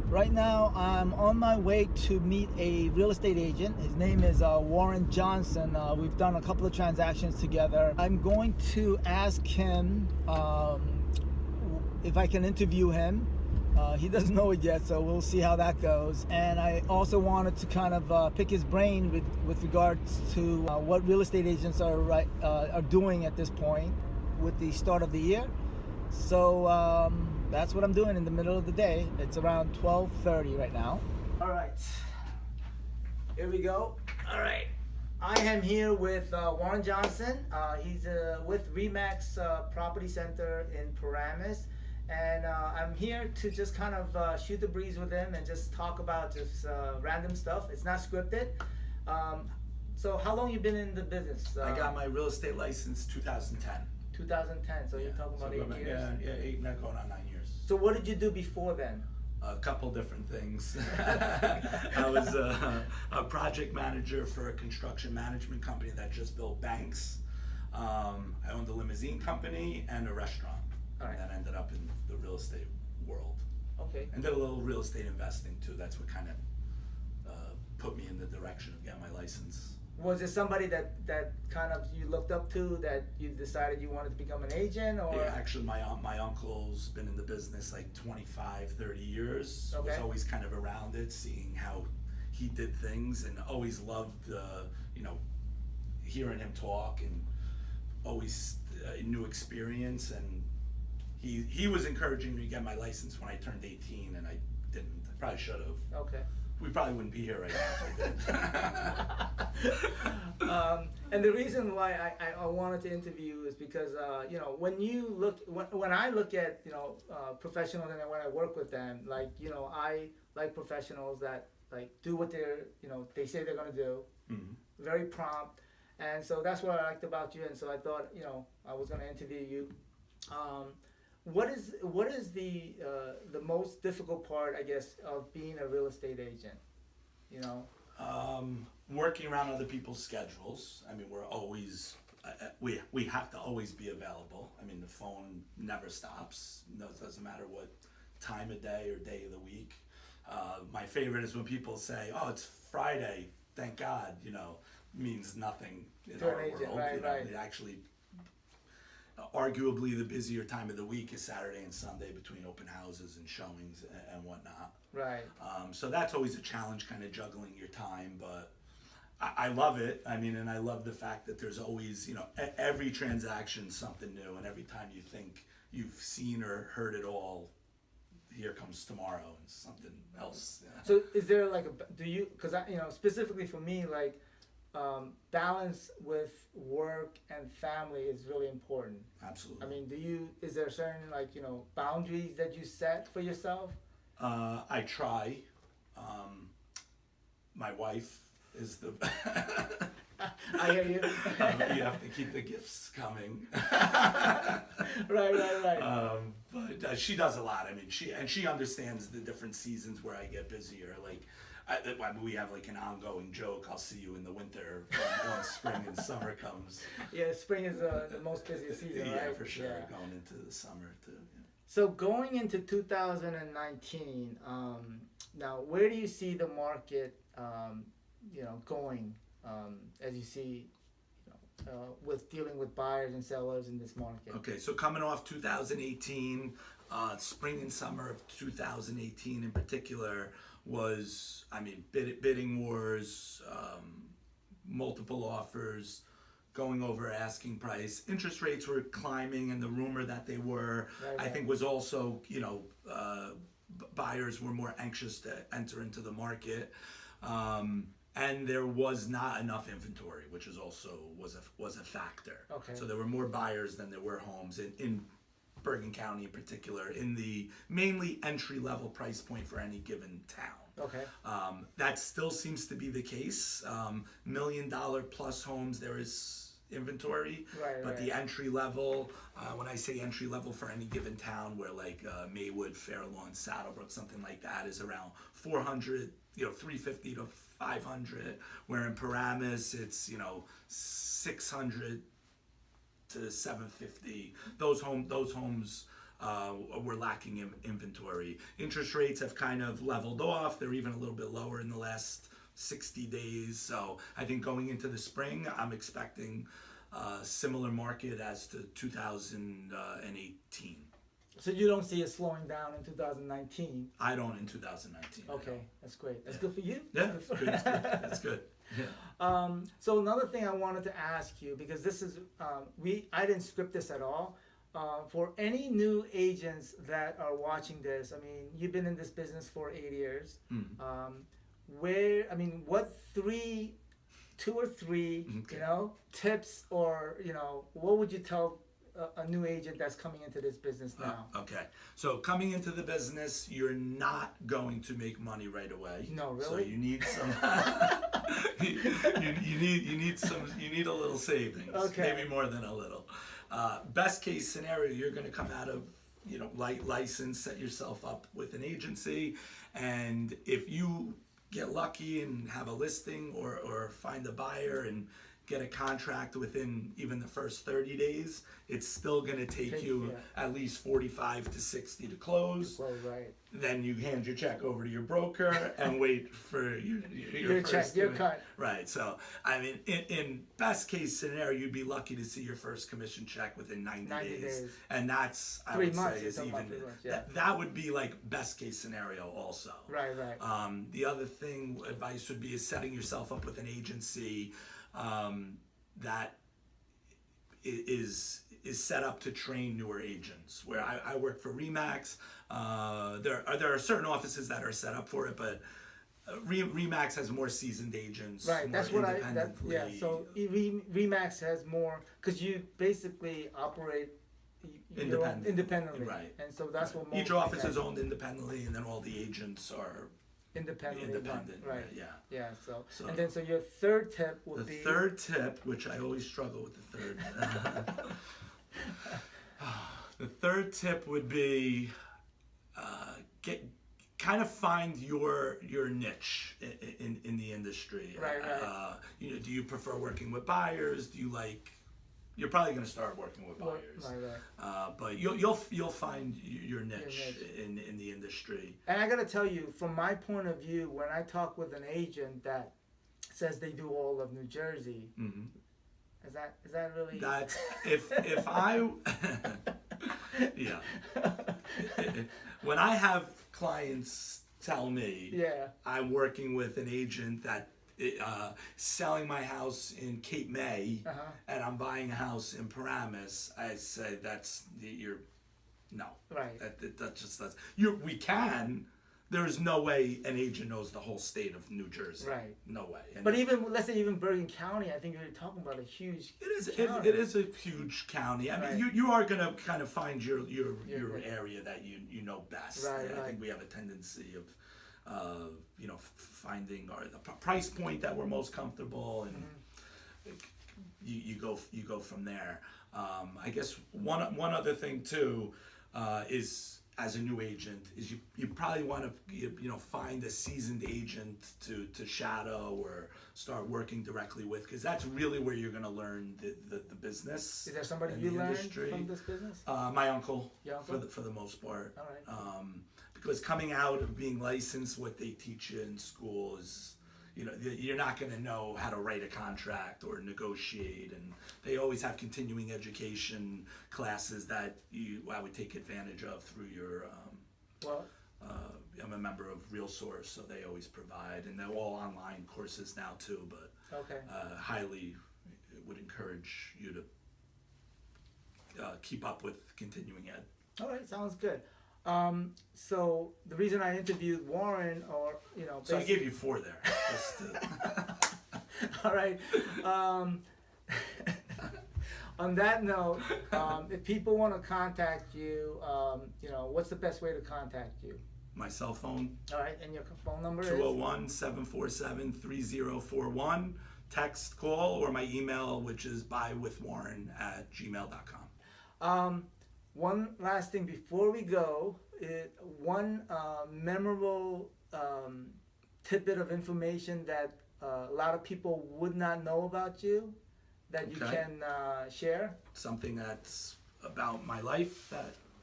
Right now, I'm on my way to meet a real estate agent. His name is Warren Johnson. We've done a couple of transactions together. I'm going to ask him if I can interview him. He doesn't know it yet, so we'll see how that goes. And I also wanted to kind of pick his brain with regards to what real estate agents are doing at this point with the start of the year. So that's what I'm doing in the middle of the day. It's around 12:30 right now. All right, here we go. All right, I am here with Warren Johnson. He's with Remax Property Center in Paramus. And I'm here to just kind of shoot the breeze with him and just talk about just random stuff. It's not scripted. So how long you been in the business? I got my real estate license 2010. 2010, so you're talking about 8 years? Yeah, 8, not going on 9 years. So what did you do before then? A couple different things. I was a project manager for a construction management company that just built banks. I owned a limousine company and a restaurant. All right. And then ended up in the real estate world. Okay. And did a little real estate investing too. That's what kind of put me in the direction of getting my license. Was it somebody that kind of you looked up to, that you decided you wanted to become an agent, or? Yeah, actually my uncle's been in the business like 25, 30 years. Okay. Was always kind of around it, seeing how he did things, and always loved, hearing him talk, and always new experience. And he was encouraging me to get my license when I turned 18, and I didn't. I probably should have. Okay. We probably wouldn't be here right now if I did. And the reason why I wanted to interview is because when you look when I look at professionals, and when I work with them, I like professionals that do what they say they're gonna do, Mm-hmm. very prompt, and so that's what I liked about you. And so I thought I was gonna interview you. What is the most difficult part, I guess, of being a real estate agent? Working around other people's schedules. I mean, we're always we have to always be available. I mean, the phone never stops. No, it doesn't matter what time of day or day of the week. My favorite is when people say, "Oh, it's Friday. Thank God." Means nothing in To an our agent, world. right. It actually. Arguably the busier time of the week is Saturday and Sunday between open houses and showings and whatnot. Right. So that's always a challenge, kind of juggling your time, but I love it. I mean, and I love the fact that there's always, every transaction something new, and every time you think you've seen or heard it all, here comes tomorrow and something else. Yeah. So is there because specifically for me, balance with work and family is really important. Absolutely. I mean, is there certain boundaries that you set for yourself? I try. My wife is the. I hear you. You have to keep the gifts coming. Right. But she does a lot. I mean, she understands the different seasons where I get busier. We have an ongoing joke. I'll see you in the winter once spring and summer comes. Yeah, spring is the most busiest season, Yeah, right? for sure. Yeah. Going into the summer too. Yeah. So going into 2019, now where do you see the market, going, as you see, with dealing with buyers and sellers in this market? Okay, so coming off 2018, spring and summer of 2018 in particular was, bidding wars, multiple offers, going over asking price. Interest rates were climbing, and the rumor that they were, Right. I think, was also, buyers were more anxious to enter into the market. And there was not enough inventory, which is also was a factor. Okay. So there were more buyers than there were homes in Bergen County in particular, in the mainly entry level price point for any given town. Okay. That still seems to be the case. $1 million plus homes, there is inventory, but the entry level, when I say entry level for any given town, where Maywood, Fair Lawn, Saddlebrook, something like that, is around 400, 350 to 500, where in Paramus it's 600 to 750. Those homes we're lacking inventory. Interest rates have kind of leveled off. They're even a little bit lower in the last 60 days. So I think going into the spring, I'm expecting similar market as to 2018. So you don't see it slowing down in 2019? I don't in 2019. Okay, that's great. That's good for you. Yeah, it's good. That's good. Yeah. So another thing I wanted to ask you, because this is I didn't script this at all. For any new agents that are watching this, I mean, you've been in this business for 8 years. What two or three, Okay. tips, or what would you tell a new agent that's coming into this business now? Okay, so coming into the business, you're not going to make money right away. No, really? So you need some. you need a little savings. Okay. Maybe more than a little. Best case scenario, you're going to come out of license, set yourself up with an agency, and if you get lucky and have a listing or find a buyer and get a contract within even the first 30 days, it's still going to take you at least 45 to 60 to close. Well, right. Then you hand your check over to your broker and wait for your check, first your cut. Right. So, I mean, in best case scenario, you'd be lucky to see your first commission check within 90 days. And that's, I 3 would months say, is even, 3 months, yeah. that would be like best case scenario also. Right, right. The other thing, advice would be is setting yourself up with an agency that is set up to train newer agents. Where I work for Remax, there are certain offices that are set up for it, but Remax has more seasoned agents. Right, that's what So Remax has more, because you basically operate independently. Right. And so that's what each office is owned independently, and then all the agents are independent. Right. Yeah. So and then your third tip would be the third tip, which I always struggle with the third. The third tip would be find your niche in the industry. Right. Do you prefer working with buyers? Do you like? You're probably going to start working with buyers. Right. But you'll find your niche in the industry. And I got to tell you, from my point of view, when I talk with an agent that says they do all of New Jersey, is that really? That's if I yeah. When I have clients tell me I'm working with an agent that selling my house in Cape May and I'm buying a house in Paramus, I say no. Right. We can. There's no way an agent knows the whole state of New Jersey. Right. No way. But let's say even Bergen County, I think you're talking about a huge county. It is a huge county. I mean, you are going to kind of find your area that you know best. Right. I think we have a tendency of finding the price point that we're most comfortable, and you go from there. I guess one other thing too is, as a new agent, is you probably want to find a seasoned agent to shadow or start working directly with, because that's really where you're going to learn the business. Is there somebody you learned from this business? My uncle, Your uncle? for the most part. All right. Because coming out of being licensed, what they teach you in school is, you're not going to know how to write a contract or negotiate, and they always have continuing education classes that I would take advantage of through your. I'm a member of RealSource, so they always provide, and they're all online courses now too. But highly would encourage you to keep up with continuing ed. All right, sounds good. So the reason I interviewed Warren, so I gave you 4 there. Just all right. On that note, if people want to contact you, what's the best way to contact you? My cell phone. All right, and your phone number is? 201-747-3041. Text, call, or my email, which is buywithwarren@gmail.com. One last thing before we go, one memorable tidbit of information that a lot of people would not know about you that you can share. Something that's about my life.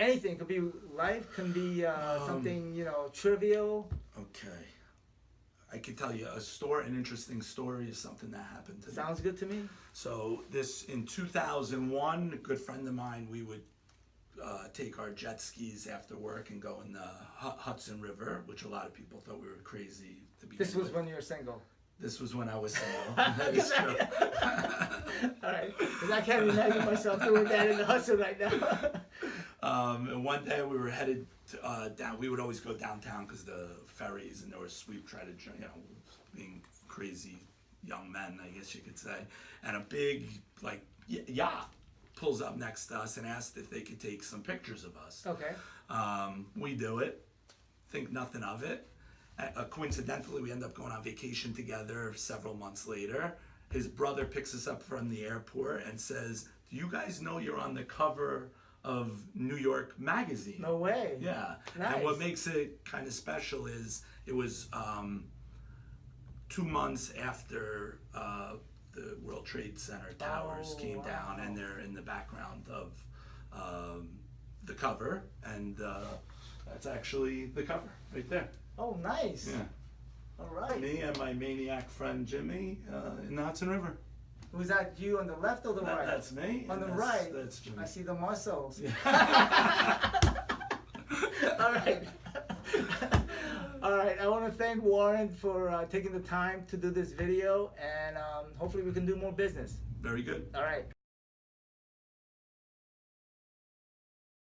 anything. Could be life, can be something, you know, trivial. Okay. I can tell you an interesting story is something that happened to me. Sounds good to me. So this, in 2001, a good friend of mine, we would take our jet skis after work and go in the Hudson River, which a lot of people thought we were crazy to begin This was with. when you were single. This was when I was single. That is true. All right. 'Cause I can't imagine myself doing that in the Hudson right now. And one day we were headed down. We would always go downtown because the ferries, and we tried to, you know, being crazy young men, I guess you could say. And a big like yacht pulls up next to us and asked if they could take some pictures of us. Okay. We do it. Think nothing of it. Coincidentally, we end up going on vacation together several months later. His brother picks us up from the airport and says, "Do you guys know you're on the cover of New York Magazine?" No way. Yeah. Nice. And what makes it kind of special is it was 2 months after the World Trade Center towers came down, and they're in the background of the cover, and that's actually the cover right there. Oh, nice. Yeah. All right. Me and my maniac friend Jimmy in the Hudson River. Was that you on the left or the right? That's me. On the and right. That's Jimmy. I see the muscles. Yeah. All right. All right. I want to thank Warren for taking the time to do this video, and hopefully we can do more business. Very good. All right.